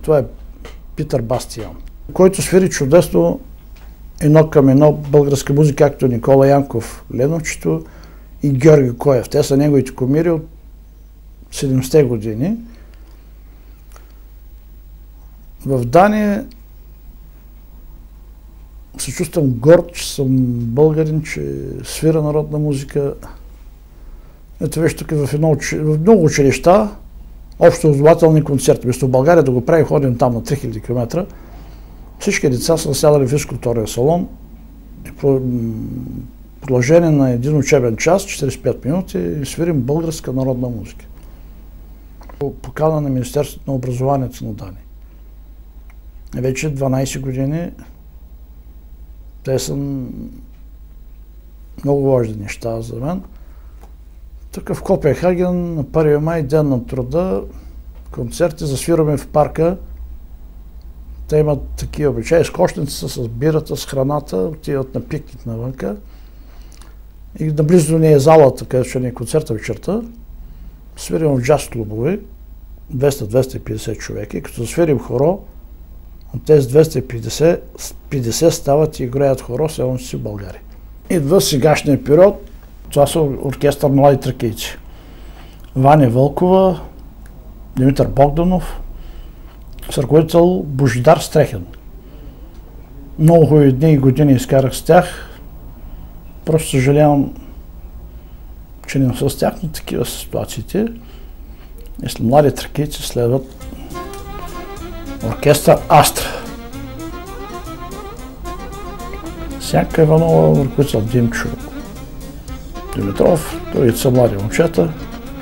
Това е Питър Бастиян, който свири чудесно едно към едно българска музика, както Никола Янков, Леновчето и Георги Коев. Те са неговите кумири от 70-те години. В Дания се чувствам горд, че съм българин, че свира народна музика. Ето виж тук в много училища, общо образователни концерти. Вместо в България да го прави, ходим там на 3000 км. Всички деца са сядали в физкултурния салон и по продължение на един учебен час, 45 минути, и свирим българска народна музика. По покана на Министерството на образованието на Дания. Вече 12 години те са много важни неща за мен. Тук в Копенхаген на 1 май, ден на труда, концерти засвираме в парка. Те имат такива обичаи с кошницата, с бирата, с храната, отиват на пикник навънка. И наблизо до нея е залата, където ще ни е концерта вечерта. Свирим в джаз клубове, 200-250 човека. И като засвирим хоро, от тези 250, 50 стават и играят хоро, седно си в България. Идва сегашния период, това са оркестър Млади тракийци. Ваня Вълкова, Димитър Богданов, с ръководител Божидар Стрехен. Много хубави дни и години изкарах с тях. Просто съжалявам, че не са с тях, но такива са ситуациите. И след Млади тракийци следват оркестър Астра. Сянка Иванова, ръководител Димчо Димитров, другите са млади момчета.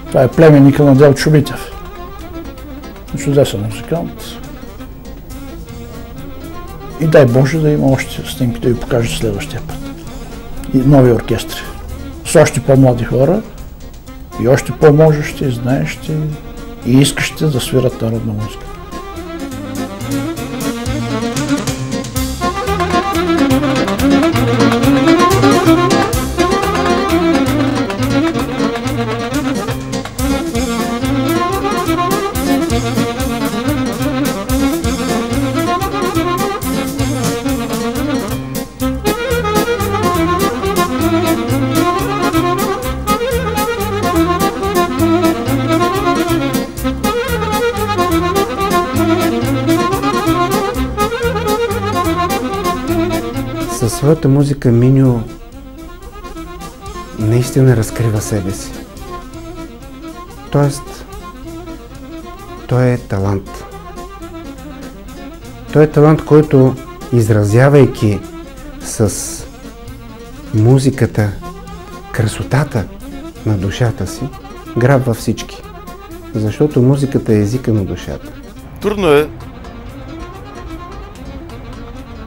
Това е племенника на Делчо Митев. Чудесен музикант. И дай Боже да има още снимки да ви покажа следващия път. И нови оркестри. С още по-млади хора и още по-можещи, знаещи и искащи да свират народна музика. Със своята музика Миньо наистина разкрива себе си. Тоест, той е талант. Той е талант, който, изразявайки с музиката красотата на душата си, грабва всички. Защото музиката е езика на душата. Трудно е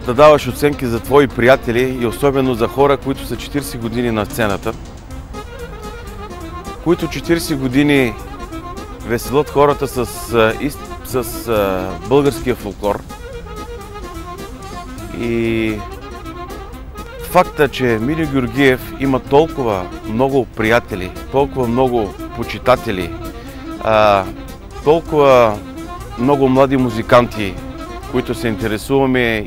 да даваш оценки за твои приятели и особено за хора, които са 40 години на сцената, които 40 години веселят хората с българския фолклор. И факта, че Миньо Георгиев има толкова много приятели, толкова много почитатели, толкова много млади музиканти, които се интересуваме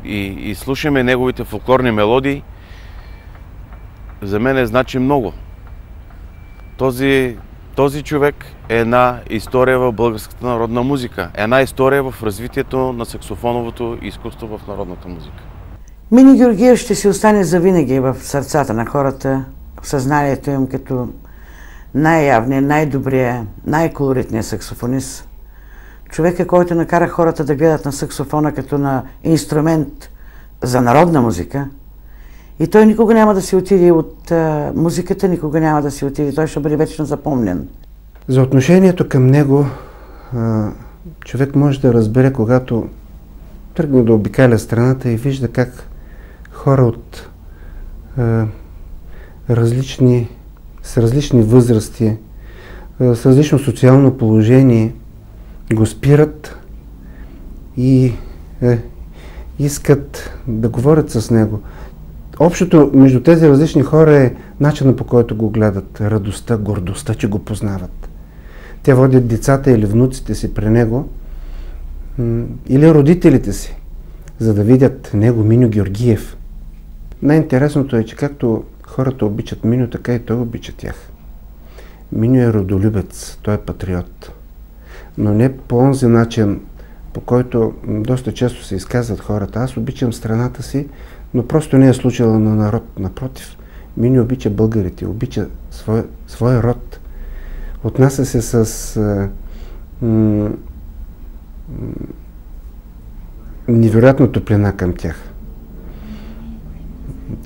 и слушаме неговите фолклорни мелодии, за мен значи много. Този човек е една история в българската народна музика, една история в развитието на саксофоновото изкуство в народната музика. Миньо Георгиев ще си остане завинаги в сърцата на хората, в съзнанието им като най-явния, най-добрия, най-колоритния саксофонист. Човека, който накара хората да гледат на саксофона като на инструмент за народна музика. И той никога няма да си отиде от музиката, никога няма да си отиде. Той ще бъде вечно запомнен. За отношението към него човек може да разбере, когато тръгне да обикаля страната и вижда как хора от с различни възрасти, с различно социално положение го спират и искат да говорят с него. Общото между тези различни хора е начинът, по който го гледат, радостта, гордостта, че го познават. Те водят децата или внуците си при него, или родителите си, за да видят него, Миньо Георгиев. Най-интересното е, че както хората обичат Миньо, така и той обича тях. Миньо е родолюбец, той е патриот. Но не по онзи начин, по който доста често се изказват хората. Аз обичам страната си, но просто не е случила на народ. Напротив, Миньо обича българите, обича своя род. Отнася се с невероятна топлина към тях.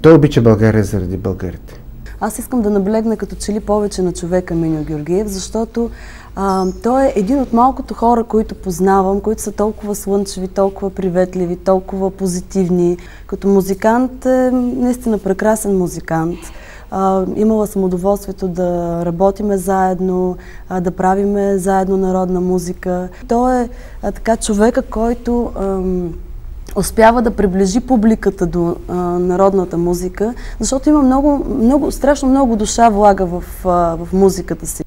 Той обича България заради българите. Аз искам да наблегна като че ли повече на човека Миньо Георгиев, защото той е един от малкото хора, които познавам, които са толкова слънчеви, толкова приветливи, толкова позитивни. Като музикант е наистина прекрасен музикант. Имала съм удоволствието да работиме заедно, да правиме заедно народна музика. Той е така човека, който успява да приближи публиката до народната музика, защото има страшно много душа влага в музиката си.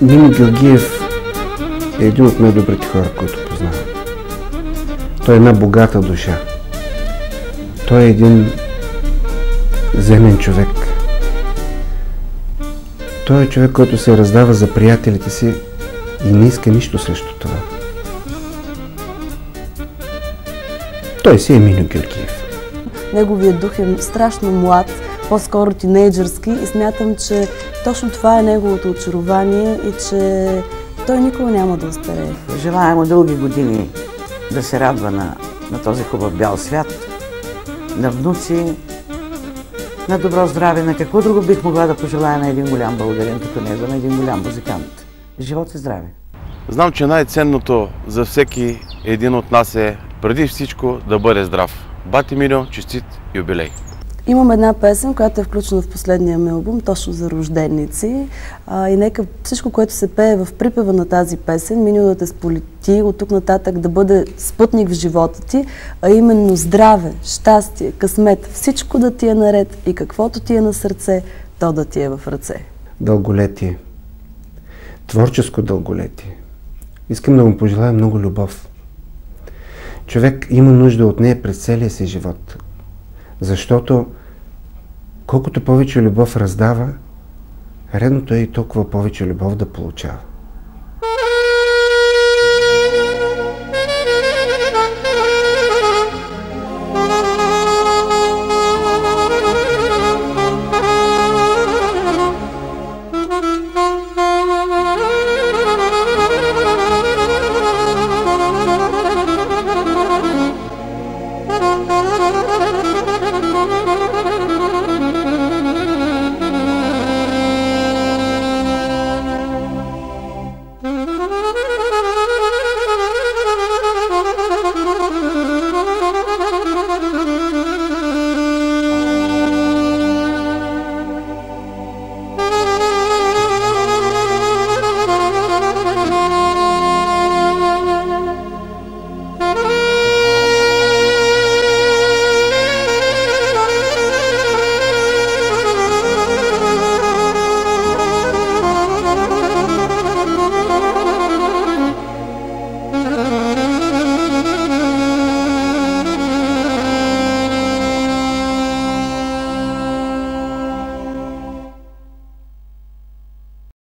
Миньо Георгиев е един от най-добрите хора, които познавам. Той е една богата душа. Той е един земен човек. Той е човек, който се раздава за приятелите си и не иска нищо срещу това. Той си е Миньо Георгиев. Неговият дух е страшно млад, по-скоро тинейджърски и смятам, че точно това е неговото очарование и че той никога няма да остарее. Желая му дълги години да се радва на този хубав бял свят, на внуци, на добро здраве, на какво друго бих могла да пожелая на един голям българин като него, на един голям музикант. Живот и здраве! Знам, че най-ценното за всеки един от нас е преди всичко да бъде здрав. Бати Миньо, честит юбилей! Имам една песен, която е включена в последния ми албум, точно за рожденици. И нека всичко, което се пее в припева на тази песен, Миньо да те сполети, от тук нататък да бъде спътник в живота ти, а именно здраве, щастие, късмет, всичко да ти е наред и каквото ти е на сърце, то да ти е в ръце. Дълголетие. Творческо дълголетие. Искам да му пожелая много любов. Човек има нужда от нея през целия си живот. Защото колкото повече любов раздава, редното е и толкова повече любов да получава.